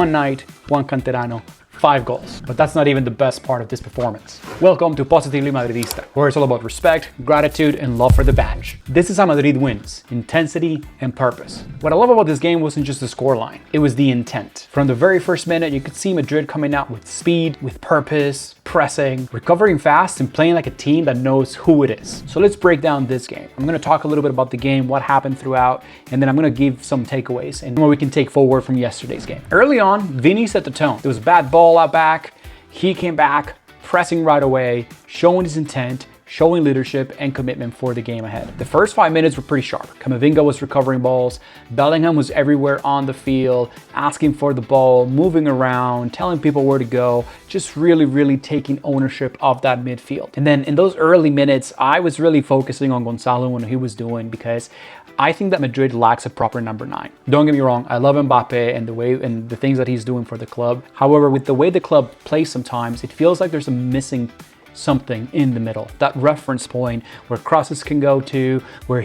One night, one canterano, 5 goals. But that's not even the best part of this performance. Welcome to Positively Madridista, where it's all about respect, gratitude, and love for the badge. This is how Madrid wins: intensity and purpose. What I love about this game wasn't just the scoreline, it was the intent. From the very first minute, you could see Madrid coming out with speed, with purpose, pressing, recovering fast, and playing like a team that knows who it is. So let's break down this game. I'm gonna talk a little bit about the game, what happened throughout, and then I'm gonna give some takeaways and what we can take forward from yesterday's game. Early on, Vini set the tone. There was a bad ball out back. He came back, pressing right away, showing his intent, showing leadership and commitment for the game ahead. The first 5 minutes were pretty sharp. Camavinga was recovering balls. Bellingham was everywhere on the field, asking for the ball, moving around, telling people where to go, just really taking ownership of that midfield. And then in those early minutes, I was really focusing on Gonzalo and what he was doing, because I think that Madrid lacks a proper number 9. Don't get me wrong, I love Mbappe and the way and the things that he's doing for the club. However, with the way the club plays sometimes, it feels like there's a missing something in the middle, that reference point where crosses can go to, where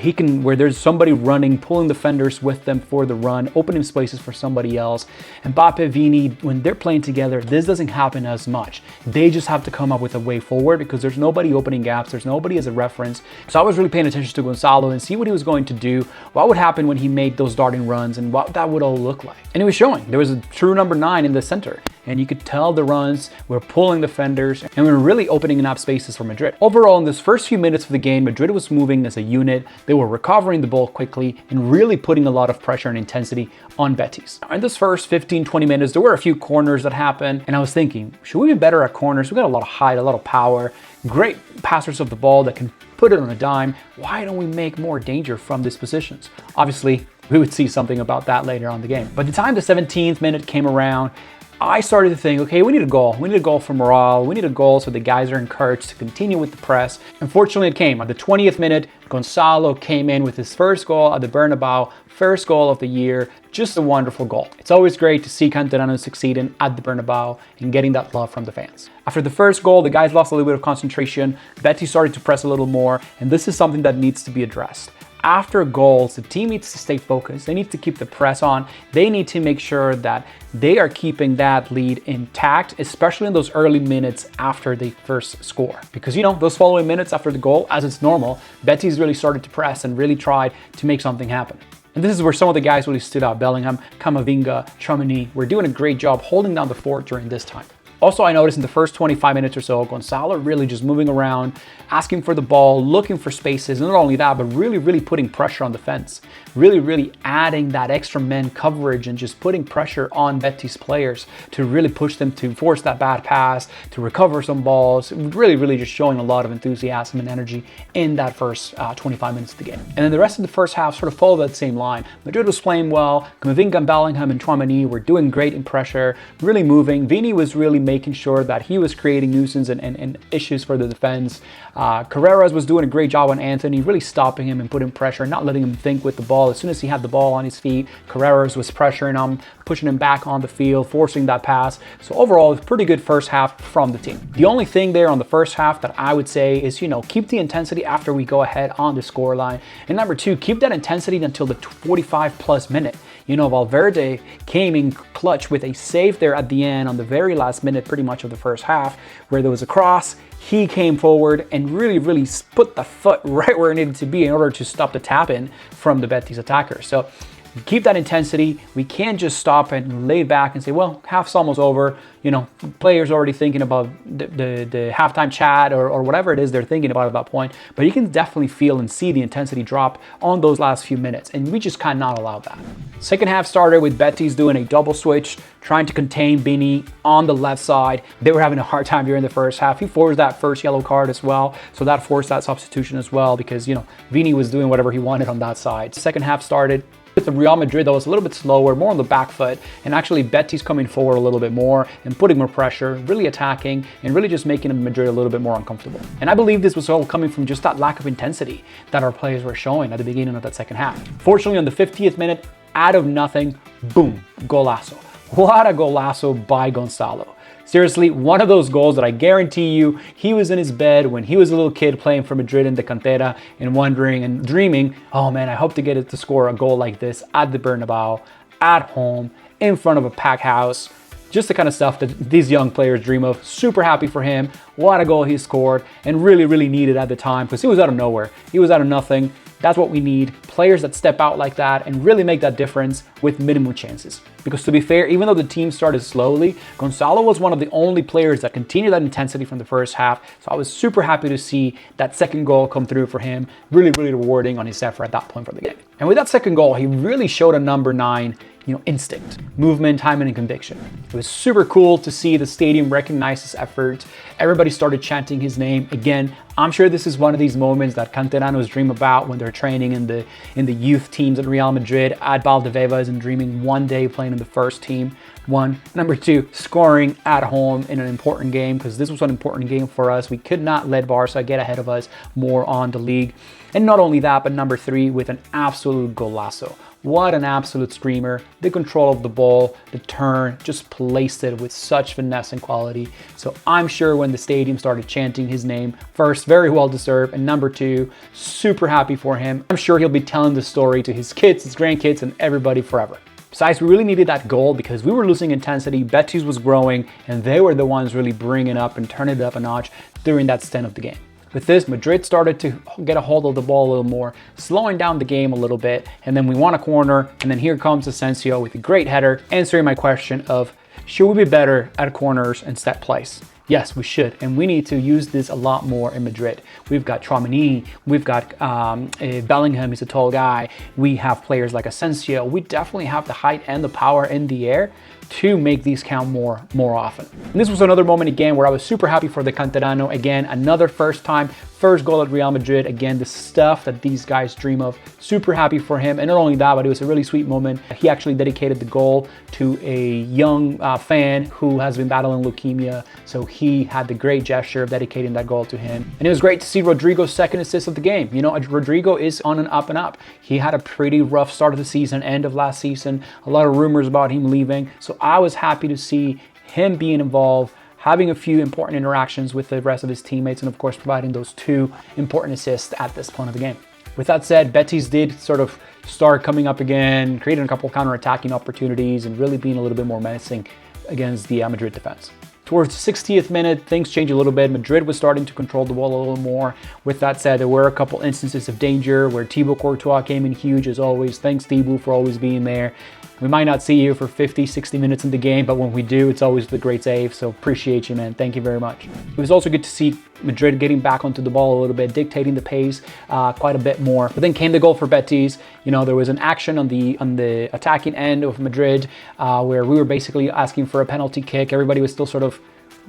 there's somebody running, pulling defenders with them for the run, opening spaces for somebody else. And Mbappe, Vini, when they're playing together, this doesn't happen as much. They just have to come up with a way forward because there's nobody opening gaps, there's nobody as a reference. So I was really paying attention to Gonzalo and see what he was going to do, what would happen when he made those darting runs, and what that would all look like. And it was showing. There was a true number 9 in the center, and you could tell the runs were pulling defenders and we're really opening up spaces for Madrid. Overall, in this first few minutes of the game, Madrid was moving as a unit. They were recovering the ball quickly and really putting a lot of pressure and intensity on Betis. In this first 15-20 minutes, there were a few corners that happened, and I was thinking, should we be better at corners? We got a lot of height, a lot of power, great passers of the ball that can put it on a dime. Why don't we make more danger from these positions? Obviously, we would see something about that later on in the game. By the time the 17th minute came around, I started to think, okay, we need a goal. We need a goal for morale. We need a goal so the guys are encouraged to continue with the press. Unfortunately, it came. At the 20th minute, Gonzalo came in with his first goal at the Bernabeu, first goal of the year. Just a wonderful goal. It's always great to see Canteranos succeeding at the Bernabeu and getting that love from the fans. After the first goal, the guys lost a little bit of concentration. Betis started to press a little more, and this is something that needs to be addressed. After goals, the team needs to stay focused. They need to keep the press on. They need to make sure that they are keeping that lead intact, especially in those early minutes after the first score. Because, those following minutes after the goal, as it's normal, Betis really started to press and really tried to make something happen. And this is where some of the guys really stood out. Bellingham, Camavinga, Tchouaméni were doing a great job holding down the fort during this time. Also, I noticed in the first 25 minutes or so, Gonzalo really just moving around, asking for the ball, looking for spaces, and not only that, but really putting pressure on the fence. Really adding that extra man coverage and just putting pressure on Betis players to really push them to force that bad pass, to recover some balls. Really just showing a lot of enthusiasm and energy in that first 25 minutes of the game. And then the rest of the first half sort of followed that same line. Madrid was playing well. Camavinga, Bellingham, and Tchouaméni were doing great in pressure, really moving. Vini was really making sure that he was creating nuisance and issues for the defense. Carreras was doing a great job on Anthony, really stopping him and putting pressure, not letting him think with the ball. As soon as he had the ball on his feet, Carreras was pressuring him, pushing him back on the field, forcing that pass. So overall, it's a pretty good first half from the team. The only thing there on the first half that I would say is, keep the intensity after we go ahead on the scoreline. And number 2, keep that intensity until the 45+ minute. Valverde came in clutch with a save there at the end on the very last minute, pretty much of the first half, where there was a cross. He came forward and really put the foot right where it needed to be in order to stop the tap-in from the Betis attackers. So keep that intensity. We can't just stop and lay back and say, well, half's almost over. Players already thinking about the halftime chat or whatever it is they're thinking about at that point. But you can definitely feel and see the intensity drop on those last few minutes, and we just cannot allow that. Second half started with Betis doing a double switch, trying to contain Vini on the left side. They were having a hard time during the first half. He forced that first yellow card as well, so that forced that substitution as well because, Vini was doing whatever he wanted on that side. Second half started with the Real Madrid that was a little bit slower, more on the back foot, and actually Betis coming forward a little bit more and putting more pressure, really attacking, and really just making Madrid a little bit more uncomfortable. And I believe this was all coming from just that lack of intensity that our players were showing at the beginning of that second half. Fortunately, on the 50th minute, out of nothing, boom, golazo. What a golazo by Gonzalo. Seriously, one of those goals that I guarantee you, he was in his bed when he was a little kid playing for Madrid in the Cantera and wondering and dreaming, oh man, I hope to get it to score a goal like this at the Bernabeu, at home, in front of a packed house. Just the kind of stuff that these young players dream of. Super happy for him. What a goal he scored, and really, really needed at the time because he was out of nowhere. He was out of nothing. That's what we need. Players that step out like that and really make that difference with minimum chances. Because to be fair, even though the team started slowly, Gonzalo was one of the only players that continued that intensity from the first half. So I was super happy to see that second goal come through for him. Really, really rewarding on his effort at that point for the game. And with that second goal, he really showed a number 9, instinct, movement, timing, and conviction. It was super cool to see the stadium recognize his effort. Everybody started chanting his name. Again, I'm sure this is one of these moments that canteranos dream about when they're training in the youth teams at Real Madrid. At Valdebebas and dreaming one day playing in the first team. 1. Number 2, scoring at home in an important game, because this was an important game for us. We could not let Barca get ahead of us more on the league. And not only that, but number 3, with an absolute golazo. What an absolute screamer. The control of the ball, the turn, just placed it with such finesse and quality. So I'm sure when the stadium started chanting his name, first, very well deserved, and number 2, super happy for him. I'm sure he'll be telling the story to his kids, his grandkids, and everybody forever. Besides, we really needed that goal because we were losing intensity, Betis was growing, and they were the ones really bringing up and turning it up a notch during that stint of the game. With this, Madrid started to get a hold of the ball a little more, slowing down the game a little bit, and then we won a corner, and then here comes Asensio with a great header, answering my question of, should we be better at corners and set plays? Yes, we should, and we need to use this a lot more in Madrid. We've got Tchouaméni, we've got Bellingham, he's a tall guy. We have players like Asensio. We definitely have the height and the power in the air to make these count more often. And this was another moment again where I was super happy for the Canterano. Again, another first goal at Real Madrid. Again, the stuff that these guys dream of. Super happy for him. And not only that, but it was a really sweet moment. He actually dedicated the goal to a young fan who has been battling leukemia. So he had the great gesture of dedicating that goal to him. And it was great to see Rodrigo's second assist of the game. Rodrigo is on an up and up. He had a pretty rough start of the season, end of last season. A lot of rumors about him leaving. So I was happy to see him being involved, having a few important interactions with the rest of his teammates, and of course providing those 2 important assists at this point of the game. With that said, Betis did sort of start coming up again, creating a couple counter-attacking opportunities and really being a little bit more menacing against the Madrid defense. Towards the 60th minute, things changed a little bit. Madrid was starting to control the ball a little more. With that said, there were a couple instances of danger where Thibaut Courtois came in huge as always. Thanks, Thibaut, for always being there. We might not see you for 50, 60 minutes in the game, but when we do, it's always the great save. So appreciate you, man. Thank you very much. It was also good to see Madrid getting back onto the ball a little bit, dictating the pace quite a bit more. But then came the goal for Betis. There was an action on the attacking end of Madrid where we were basically asking for a penalty kick. Everybody was still sort of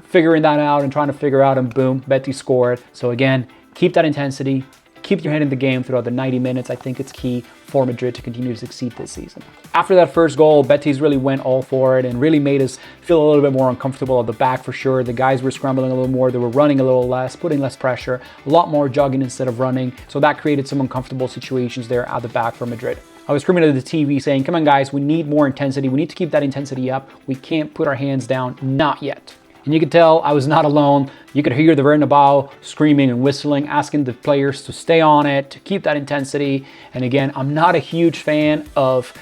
figuring that out and trying to figure out, and boom, Betis scored. So again, keep that intensity. Keep your head in the game throughout the 90 minutes. I think it's key for Madrid to continue to succeed this season. After that first goal, Betis really went all for it and really made us feel a little bit more uncomfortable at the back for sure. The guys were scrambling a little more. They were running a little less, putting less pressure, a lot more jogging instead of running. So that created some uncomfortable situations there at the back for Madrid. I was screaming at the TV saying, come on guys, we need more intensity. We need to keep that intensity up. We can't put our hands down, not yet. And you could tell I was not alone. You could hear the Bernabeu screaming and whistling, asking the players to stay on it, to keep that intensity. And again, I'm not a huge fan of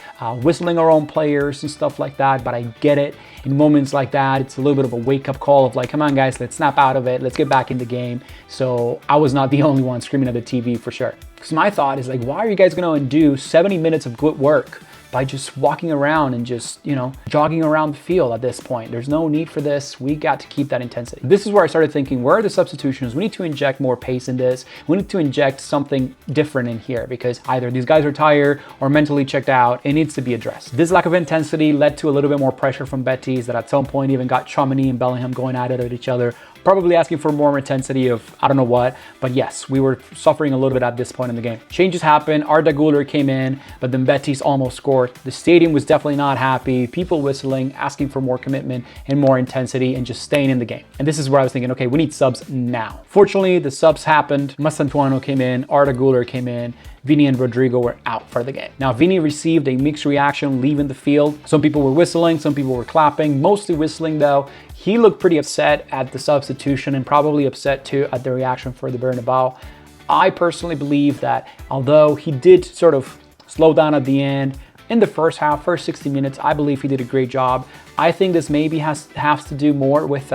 whistling our own players and stuff like that, but I get it. In moments like that, it's a little bit of a wake-up call of like, come on guys, let's snap out of it. Let's get back in the game. So I was not the only one screaming at the TV for sure. Because my thought is like, why are you guys going to undo 70 minutes of good work by just walking around and just, jogging around the field at this point? There's no need for this. We got to keep that intensity. This is where I started thinking, where are the substitutions? We need to inject more pace in this. We need to inject something different in here because either these guys are tired or mentally checked out. It needs to be addressed. This lack of intensity led to a little bit more pressure from Betis that at some point even got Tchouaméni and Bellingham going at it at each other, probably asking for more intensity of I don't know what, but yes, we were suffering a little bit at this point in the game. Changes happened, Arda Güler came in, but then Betis almost scored. The stadium was definitely not happy, people whistling, asking for more commitment and more intensity and just staying in the game. And this is where I was thinking, okay, we need subs now. Fortunately, the subs happened. Mastantuono came in, Arda Güler came in, Vini and Rodrigo were out for the game. Now, Vini received a mixed reaction leaving the field. Some people were whistling, some people were clapping, mostly whistling though. He looked pretty upset at the substitution and probably upset too at the reaction for the Bernabeu. I personally believe that although he did sort of slow down at the end, in the first half, first 60 minutes, I believe he did a great job. I think this maybe has to do more with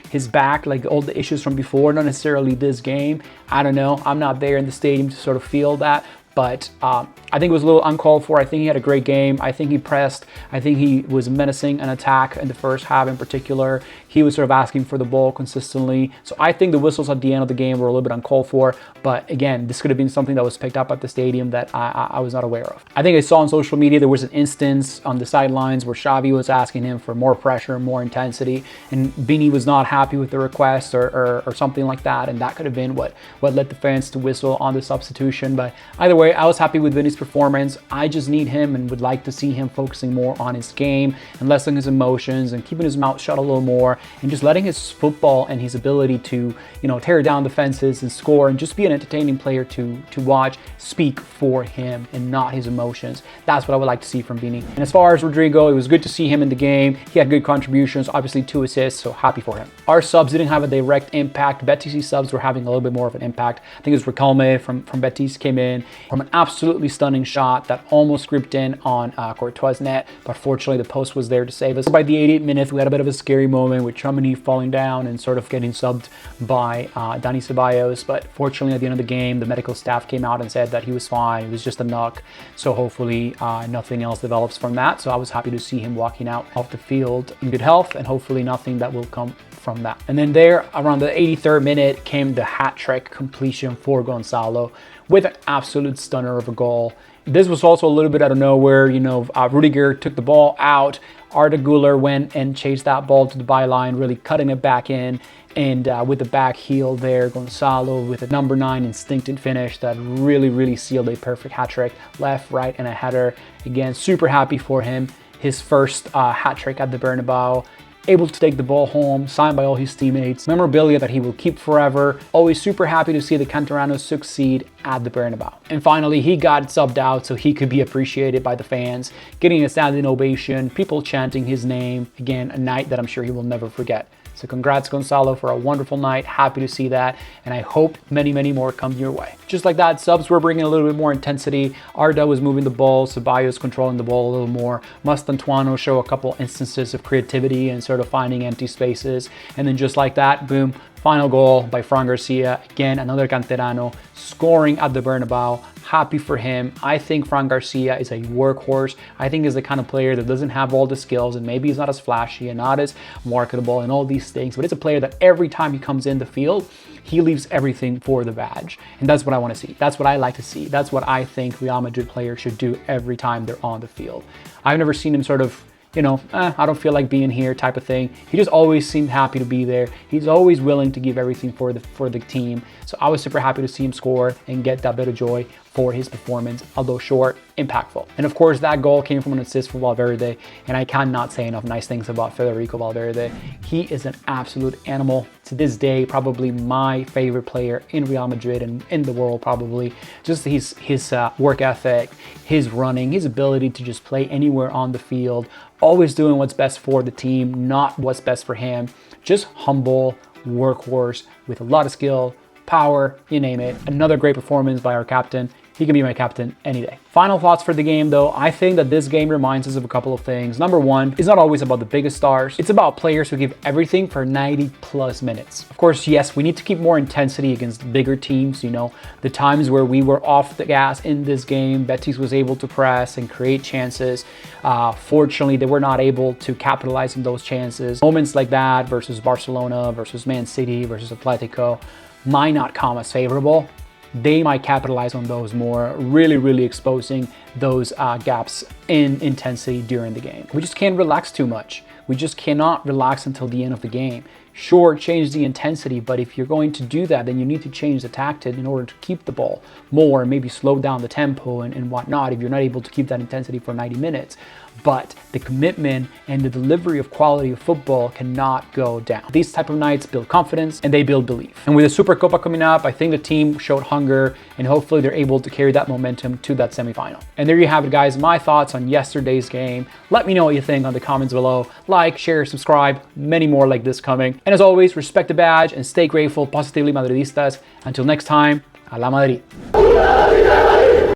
his back, like all the issues from before, not necessarily this game. I don't know. I'm not there in the stadium to sort of feel that. But I think it was a little uncalled for. I think he had a great game. I think he pressed. I think he was menacing an attack in the first half in particular. He was sort of asking for the ball consistently. So I think the whistles at the end of the game were a little bit uncalled for. But again, this could have been something that was picked up at the stadium that I was not aware of. I think I saw on social media there was an instance on the sidelines where Xavi was asking him for more pressure, more intensity, and Vini was not happy with the request or something like that. And that could have been what led the fans to whistle on the substitution. But either way, I was happy with Vini's performance. I just need him and would like to see him focusing more on his game and less on his emotions and keeping his mouth shut a little more and just letting his football and his ability to, tear down defenses and score and just be an entertaining player to watch speak for him and not his emotions. That's what I would like to see from Vini. And as far as Rodrigo, it was good to see him in the game. He had good contributions, obviously 2 assists, so happy for him. Our subs didn't have a direct impact. Betis' subs were having a little bit more of an impact. I think it was Riquelme from Betis came in from an absolutely stunning shot that almost gripped in on Courtois' net, but fortunately the post was there to save us. By the 88th minute, we had a bit of a scary moment with Tchouaméni falling down and sort of getting subbed by Dani Ceballos, but fortunately at the end of the game, the medical staff came out and said that he was fine. It was just a knock, so hopefully nothing else develops from that. So I was happy to see him walking out of the field in good health, and hopefully nothing that will come from that. And then there, around the 83rd minute, came the hat-trick completion for Gonzalo with an absolute stunner of a goal. This was also a little bit out of nowhere. Rudiger took the ball out. Arda Güler went and chased that ball to the byline, really cutting it back in. And with the back heel there, Gonzalo with a number 9 instinctive finish that really sealed a perfect hat-trick. Left, right, and a header. Again, super happy for him. His first hat-trick at the Bernabeu. Able to take the ball home, signed by all his teammates. Memorabilia that he will keep forever. Always super happy to see the Canteranos succeed at the Bernabeu. And finally, he got subbed out so he could be appreciated by the fans, getting a standing ovation, people chanting his name. Again, a night that I'm sure he will never forget. So congrats, Gonzalo, for a wonderful night. Happy to see that. And I hope many more come your way. Just like that, subs were bringing a little bit more intensity. Arda was moving the ball. Ceballos controlling the ball a little more. Mastantuono show a couple instances of creativity and sort of finding empty spaces. And then just like that, boom, final goal by Fran Garcia. Again, another Canterano scoring at the Bernabeu. Happy for him. I think Fran Garcia is a workhorse. I think he's the kind of player that doesn't have all the skills, and maybe he's not as flashy and not as marketable and all these things, but it's a player that every time he comes in the field, he leaves everything for the badge. And that's what I want to see. That's what I like to see. That's what I think Real Madrid players should do every time they're on the field. I've never seen him sort of, I don't feel like being here type of thing. He just always seemed happy to be there. He's always willing to give everything for the team. So I was super happy to see him score and get that bit of joy for his performance, although short, impactful. And of course, that goal came from an assist from Valverde, and I cannot say enough nice things about Federico Valverde. He is an absolute animal. To this day, probably my favorite player in Real Madrid and in the world probably. Just his work ethic, his running, his ability to just play anywhere on the field, always doing what's best for the team, not what's best for him. Just humble, workhorse with a lot of skill, power, you name it. Another great performance by our captain. He can be my captain any day. Final thoughts for the game though. I think that this game reminds us of a couple of things. Number one, it's not always about the biggest stars. It's about players who give everything for 90 plus minutes. Of course, yes, we need to keep more intensity against bigger teams. The times where we were off the gas in this game, Betis was able to press and create chances. Fortunately, they were not able to capitalize on those chances. Moments like that versus Barcelona, versus Man City, versus Atletico might not come as favorable. They might capitalize on those more, really exposing those gaps in intensity during the game. We just can't relax too much. We just cannot relax until the end of the game. Sure, change the intensity, but if you're going to do that, then you need to change the tactic in order to keep the ball more and maybe slow down the tempo and whatnot if you're not able to keep that intensity for 90 minutes. But the commitment and the delivery of quality of football cannot go down. These type of nights build confidence and they build belief. And with the Supercopa coming up, I think the team showed hunger and hopefully they're able to carry that momentum to that semifinal. And there you have it, guys. My thoughts on yesterday's game. Let me know what you think on the comments below. Like, share, subscribe, many more like this coming. And as always, respect the badge and stay grateful. Positively Madridistas. Until next time, a la Madrid.